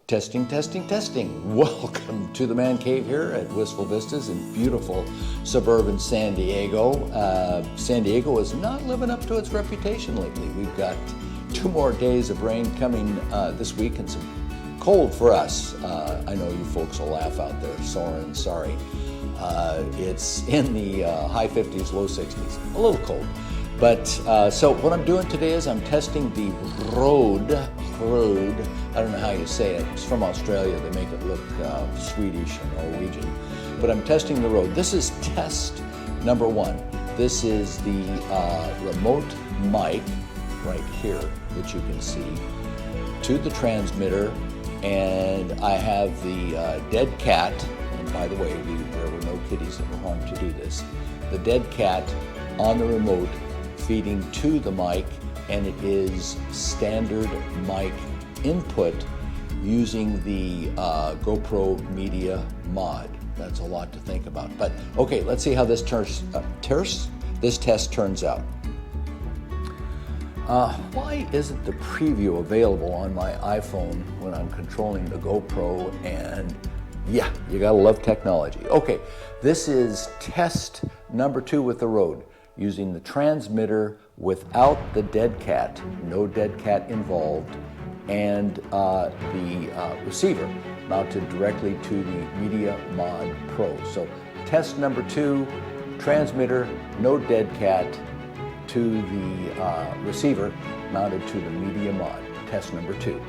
Testing, testing, testing. Welcome to the Man Cave here at Wistful Vistas in beautiful suburban San Diego. San Diego is not living up to its reputation lately. We've got 2 more days of rain coming this week and some cold for us. I know you folks will laugh out there, Soren, sorry. It's in the high 50s, low 60s, a little cold. But so what I'm doing today is I'm testing the Rode, I don't know how you say it. It's from Australia. They make it look Swedish or Norwegian. But I'm testing the Rode. This is test number 1. This is the remote mic right here that you can see to the transmitter. And I have the dead cat. And by the way, there were no kitties that were harmed to do this. The dead cat on the remote feeding to the mic, and it is standard mic input using the GoPro Media Mod. That's a lot to think about. But okay, let's see how this test turns out. Why isn't the preview available on my iPhone when I'm controlling the GoPro? And yeah, you gotta love technology. Okay, this is test number 2 with the Rode, using the transmitter without the dead cat, no dead cat involved, and the receiver mounted directly to the Media Mod Pro. So test number 2, transmitter, no dead cat, to the receiver mounted to the Media Mod, test number 2.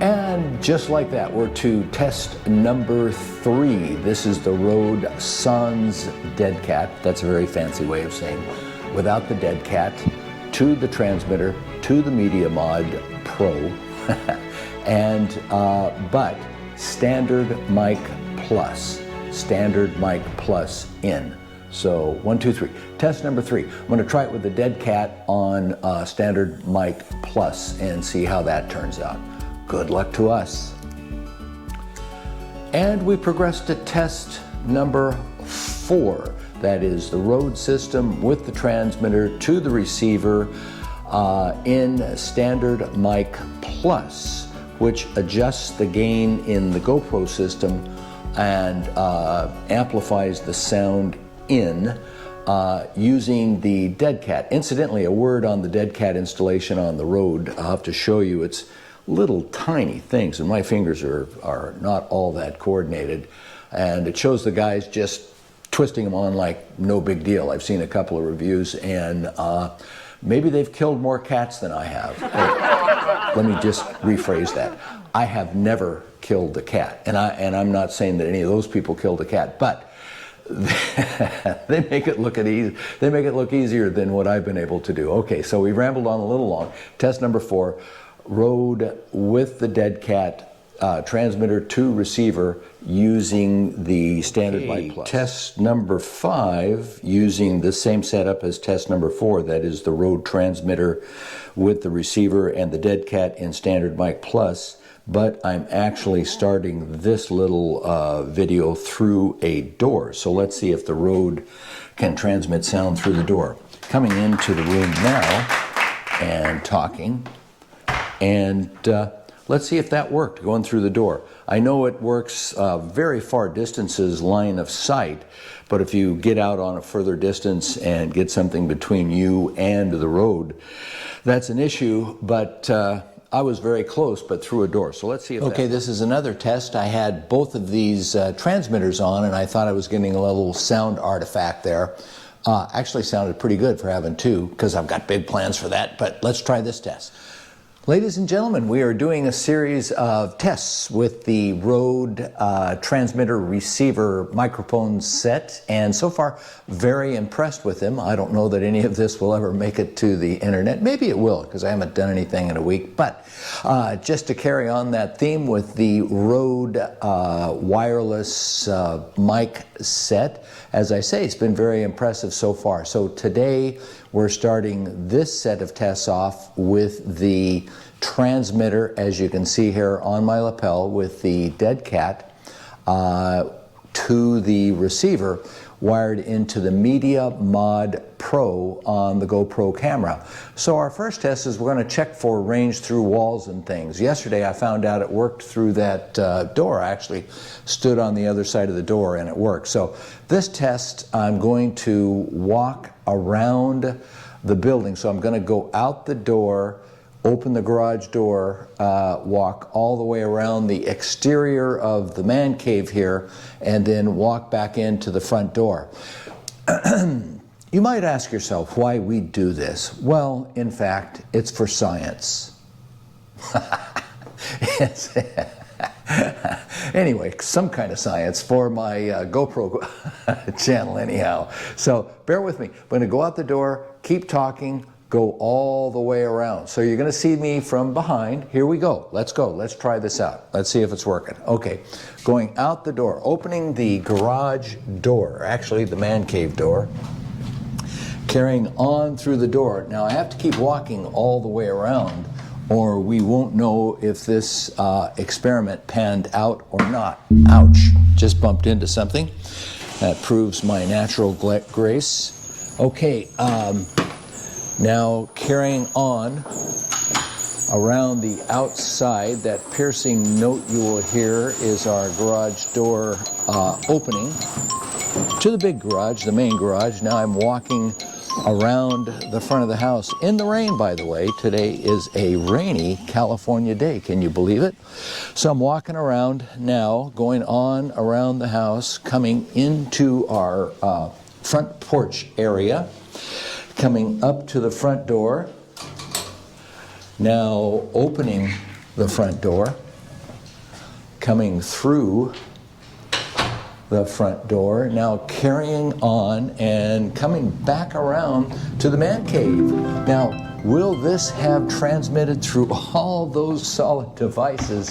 And just like that, we're to test number 3. This is the Rode Sans Dead Cat. That's a very fancy way of saying without the dead cat, to the transmitter, to the Media Mod Pro, and but standard mic plus in. So 1, 2, 3. Test number 3. I'm going to try it with the dead cat on standard mic plus and see how that turns out. Good luck to us. And we progress to test number 4. That is the Rode system with the transmitter to the receiver in standard mic plus, which adjusts the gain in the GoPro system and amplifies the sound in using the dead cat. Incidentally, a word on the dead cat installation on the Rode. I'll have to show you. It's little tiny things, and my fingers are not all that coordinated, and it shows the guys just twisting them on like no big deal. I've seen a couple of reviews, and maybe they've killed more cats than I have. Let me just rephrase that. I have never killed a cat, and I'm not saying that any of those people killed a cat, but they make it look easier than what I've been able to do. Okay, so we rambled on a little long. Test number 4. Rode with the dead cat, transmitter to receiver using the standard mic plus. Test number 5 using the same setup as test number 4, that is the Rode transmitter with the receiver and the dead cat in standard mic plus, but I'm actually starting this little video through a door. So let's see if the Rode can transmit sound through the door. Coming into the room now and talking. And let's see if that worked, going through the door. I know it works very far distances line of sight, but if you get out on a further distance and get something between you and the road, that's an issue, but I was very close, but through a door. So let's see if okay, this is another test. I had both of these transmitters on, and I thought I was getting a little sound artifact there. Actually sounded pretty good for having 2, because I've got big plans for that, but let's try this test. Ladies and gentlemen, we are doing a series of tests with the Rode transmitter receiver microphone set, and so far very impressed with them. I don't know that any of this will ever make it to the internet. Maybe it will, because I haven't done anything in a week, but just to carry on that theme with the Rode wireless mic set, as I say, it's been very impressive so far. So today we're starting this set of tests off with the transmitter, as you can see here on my lapel, with the dead cat to the receiver wired into the Media Mod Pro on the GoPro camera. So our first test is we're going to check for range through walls and things. Yesterday I found out it worked through that door. I actually stood on the other side of the door and it worked. So this test I'm going to walk around the building. So I'm going to go out the door, open the garage door, walk all the way around the exterior of the man cave here, and then walk back into the front door. You might ask yourself why we do this. Well, in fact, it's for science. Anyway, some kind of science for my GoPro channel anyhow. So bear with me. I'm going to go out the door, keep talking, go all the way around. So you're going to see me from behind. Here we go. Let's go. Let's try this out. Let's see if it's working. Okay, going out the door, opening the garage door, actually the man cave door, carrying on through the door. Now I have to keep walking all the way around or we won't know if this experiment panned out or not. Ouch, just bumped into something. That proves my natural grace. Okay, now carrying on around the outside, that piercing note you will hear is our garage door opening to the big garage, the main garage. Now I'm walking around the front of the house in the rain, by the way. Today is a rainy California day. Can you believe it? So I'm walking around now, going on around the house, coming into our front porch area, coming up to the front door, now opening the front door, coming through the front door, now carrying on and coming back around to the man cave. Now, will this have transmitted through all those solid devices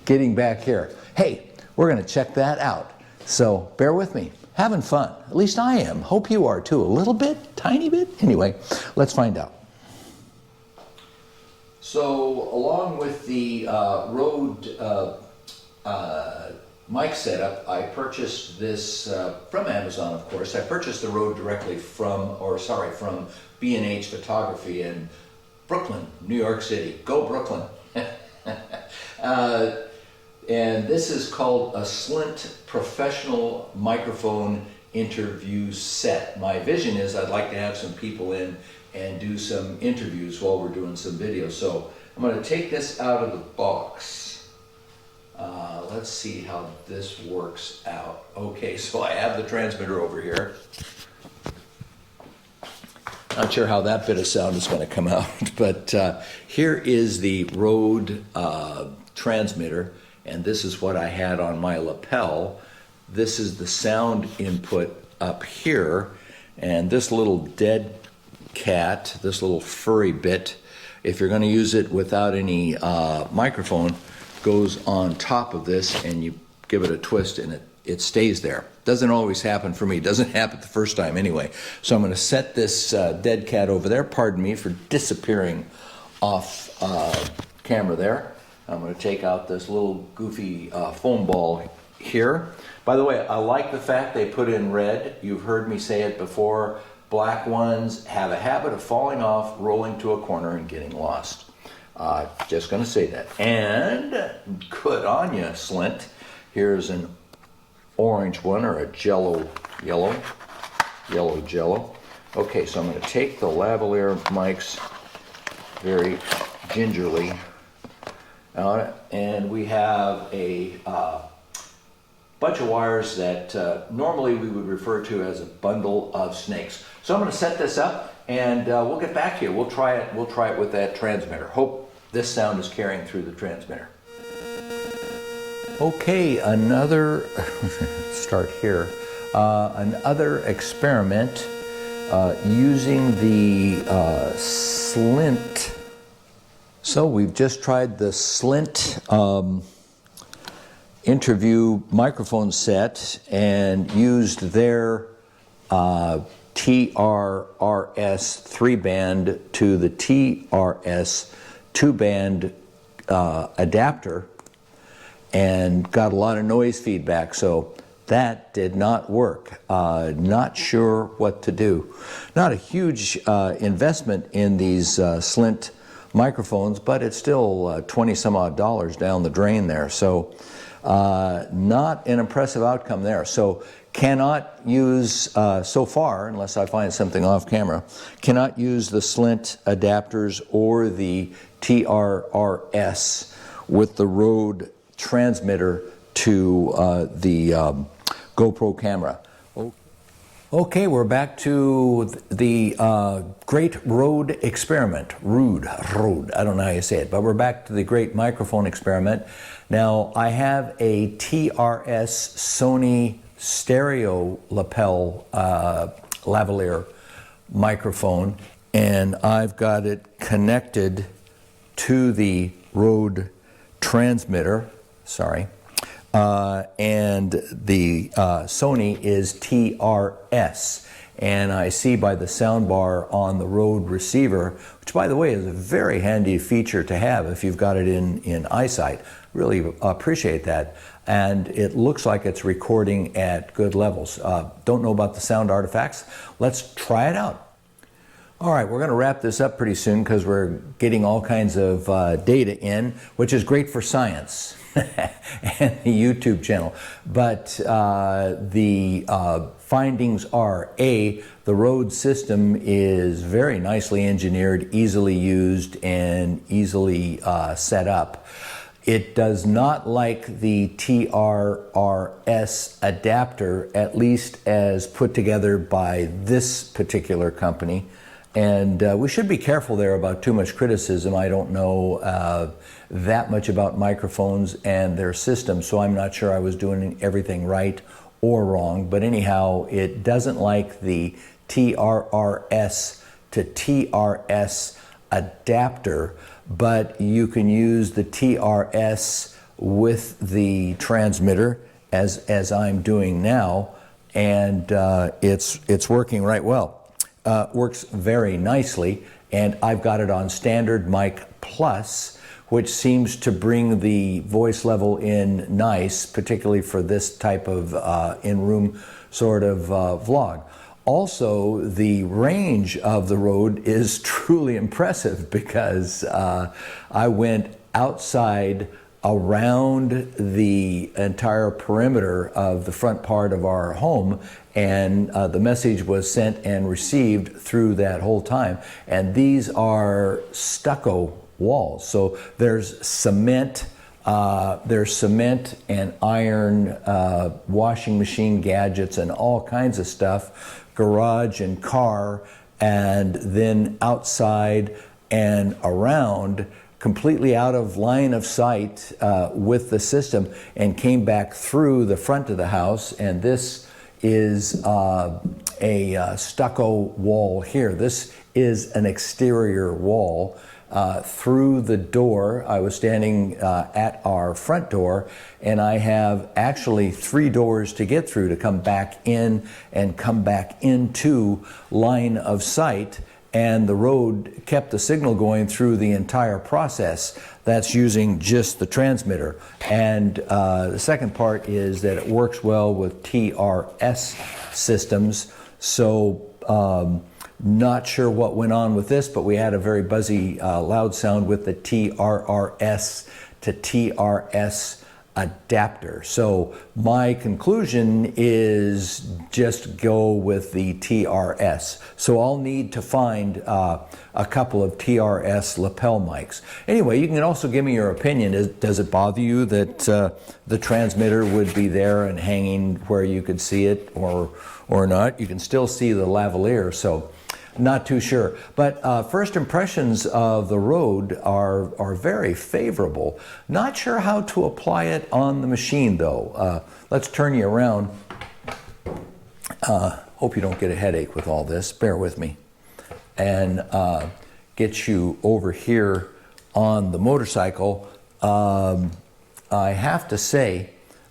getting back here? Hey, we're going to check that out. So bear with me. Having fun. At least I am. Hope you are too. A little bit, tiny bit. Anyway, let's find out. So along with the Rode mic setup, I purchased this from Amazon, of course. I purchased the Rode directly from B&H Photography in Brooklyn, New York City. Go Brooklyn. And this is called a Slint Professional Microphone Interview Set. My vision is I'd like to have some people in and do some interviews while we're doing some videos. So I'm going to take this out of the box. Let's see how this works out. Okay, so I have the transmitter over here. Not sure how that bit of sound is going to come out, but here is the Rode transmitter, and this is what I had on my lapel. This is the sound input up here, and this little dead cat, this little furry bit, if you're going to use it without any microphone, goes on top of this and you give it a twist and it stays there. Doesn't always happen for me. Doesn't happen the first time anyway. So I'm going to set this dead cat over there. Pardon me for disappearing off camera there. I'm going to take out this little goofy foam ball here. By the way, I like the fact they put in red. You've heard me say it before. Black ones have a habit of falling off, rolling to a corner, and getting lost. Just going to say that. And good on you, Slint. Here's an orange one, or a yellow jello. Okay, so I'm going to take the lavalier mics very gingerly out, and we have a bunch of wires that normally we would refer to as a bundle of snakes. So I'm going to set this up, and we'll get back to you. We'll try it with that transmitter. Hope this sound is carrying through the transmitter. Okay, another start here. Another experiment using the Slint. So we've just tried the Slint interview microphone set and used their TRRS 3-band to the TRS 2-band adapter and got a lot of noise feedback. So that did not work. Not sure what to do. Not a huge investment in these Slint microphones, but it's still 20 some odd dollars down the drain there. So not an impressive outcome there. So cannot use, so far, unless I find something off camera, cannot use the Slint adapters or the TRRS with the Rode transmitter to the GoPro camera. Okay, we're back to the great Rode experiment. Rode, I don't know how you say it, but we're back to the great microphone experiment. Now, I have a TRS Sony stereo lapel lavalier microphone, and I've got it connected to the Rode transmitter, and the Sony is TRS. And I see by the soundbar on the Rode receiver, which by the way is a very handy feature to have if you've got it in eyesight. Really appreciate that. And it looks like it's recording at good levels. Don't know about the sound artifacts. Let's try it out. All right, we're going to wrap this up pretty soon because we're getting all kinds of data in, which is great for science and the YouTube channel. But the findings are, A, the Rode system is very nicely engineered, easily used, and easily set up. It does not like the TRRS adapter, at least as put together by this particular company. And we should be careful there about too much criticism. I don't know that much about microphones and their systems, so I'm not sure I was doing everything right or wrong. But anyhow, it doesn't like the TRRS to TRS adapter, but you can use the TRS with the transmitter as I'm doing now, and it's working right well. Works very nicely, and I've got it on standard mic plus, which seems to bring the voice level in nice, particularly for this type of in-room sort of vlog. Also, the range of the Rode is truly impressive because I went outside around the entire perimeter of the front part of our home, and the message was sent and received through that whole time. And these are stucco walls, so there's cement and iron, washing machine gadgets and all kinds of stuff, garage and car, and then outside and around, completely out of line of sight with the system, and came back through the front of the house. And this is a stucco wall here. This is an exterior wall. Through the door, I was standing at our front door, and I have actually 3 doors to get through to come back in and come back into line of sight. And the Rode kept the signal going through the entire process. That's using just the transmitter. And the second part is that it works well with TRS systems. So not sure what went on with this, but we had a very buzzy loud sound with the TRRS to TRS adapter. So my conclusion is just go with the TRS. So I'll need to find a couple of TRS lapel mics. Anyway, you can also give me your opinion. Does it bother you that the transmitter would be there and hanging where you could see it, or not? You can still see the lavalier, so not too sure. But first impressions of the Rode are very favorable. Not sure how to apply it on the machine though. Let's turn you around. Hope you don't get a headache with all this. Bear with me. And get you over here on the motorcycle. I have to say,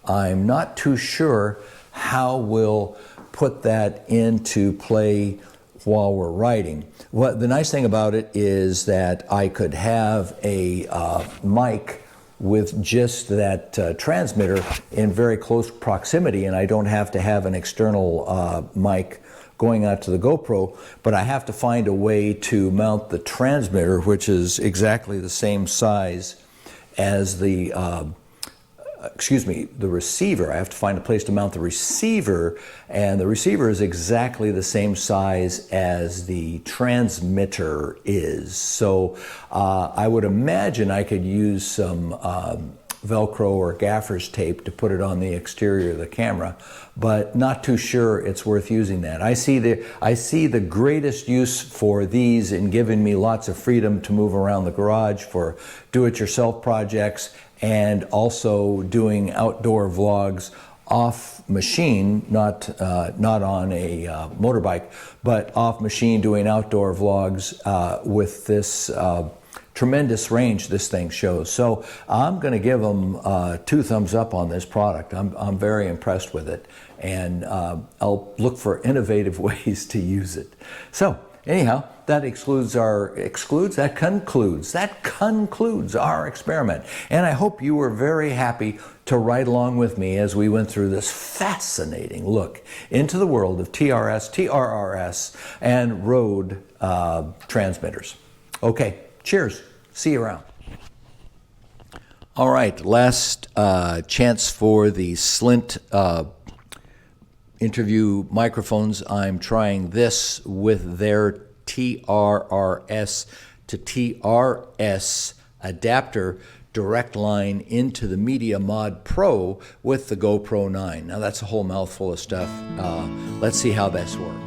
I'm not too sure how we'll put that into play while we're riding. What the nice thing about it is that I could have a mic with just that transmitter in very close proximity, and I don't have to have an external mic going out to the GoPro, but I have to find a way to mount the transmitter, which is exactly the same size as the receiver. I have to find a place to mount the receiver, and the receiver is exactly the same size as the transmitter is. So I would imagine I could use some Velcro or gaffer's tape to put it on the exterior of the camera, but not too sure it's worth using that. I see the greatest use for these in giving me lots of freedom to move around the garage for do-it-yourself projects, and also doing outdoor vlogs off machine, not on a motorbike, but off machine, doing outdoor vlogs with this tremendous range this thing shows. So I'm going to give them 2 thumbs up on this product. I'm very impressed with it, and I'll look for innovative ways to use it. So anyhow, that concludes our experiment. And I hope you were very happy to ride along with me as we went through this fascinating look into the world of TRS, TRRS, and Rode transmitters. Okay, cheers. See you around. All right, last chance for the Slint interview microphones. I'm trying this with their TRRS to TRS adapter direct line into the Media Mod Pro with the GoPro 9. Now that's a whole mouthful of stuff. Let's see how this works.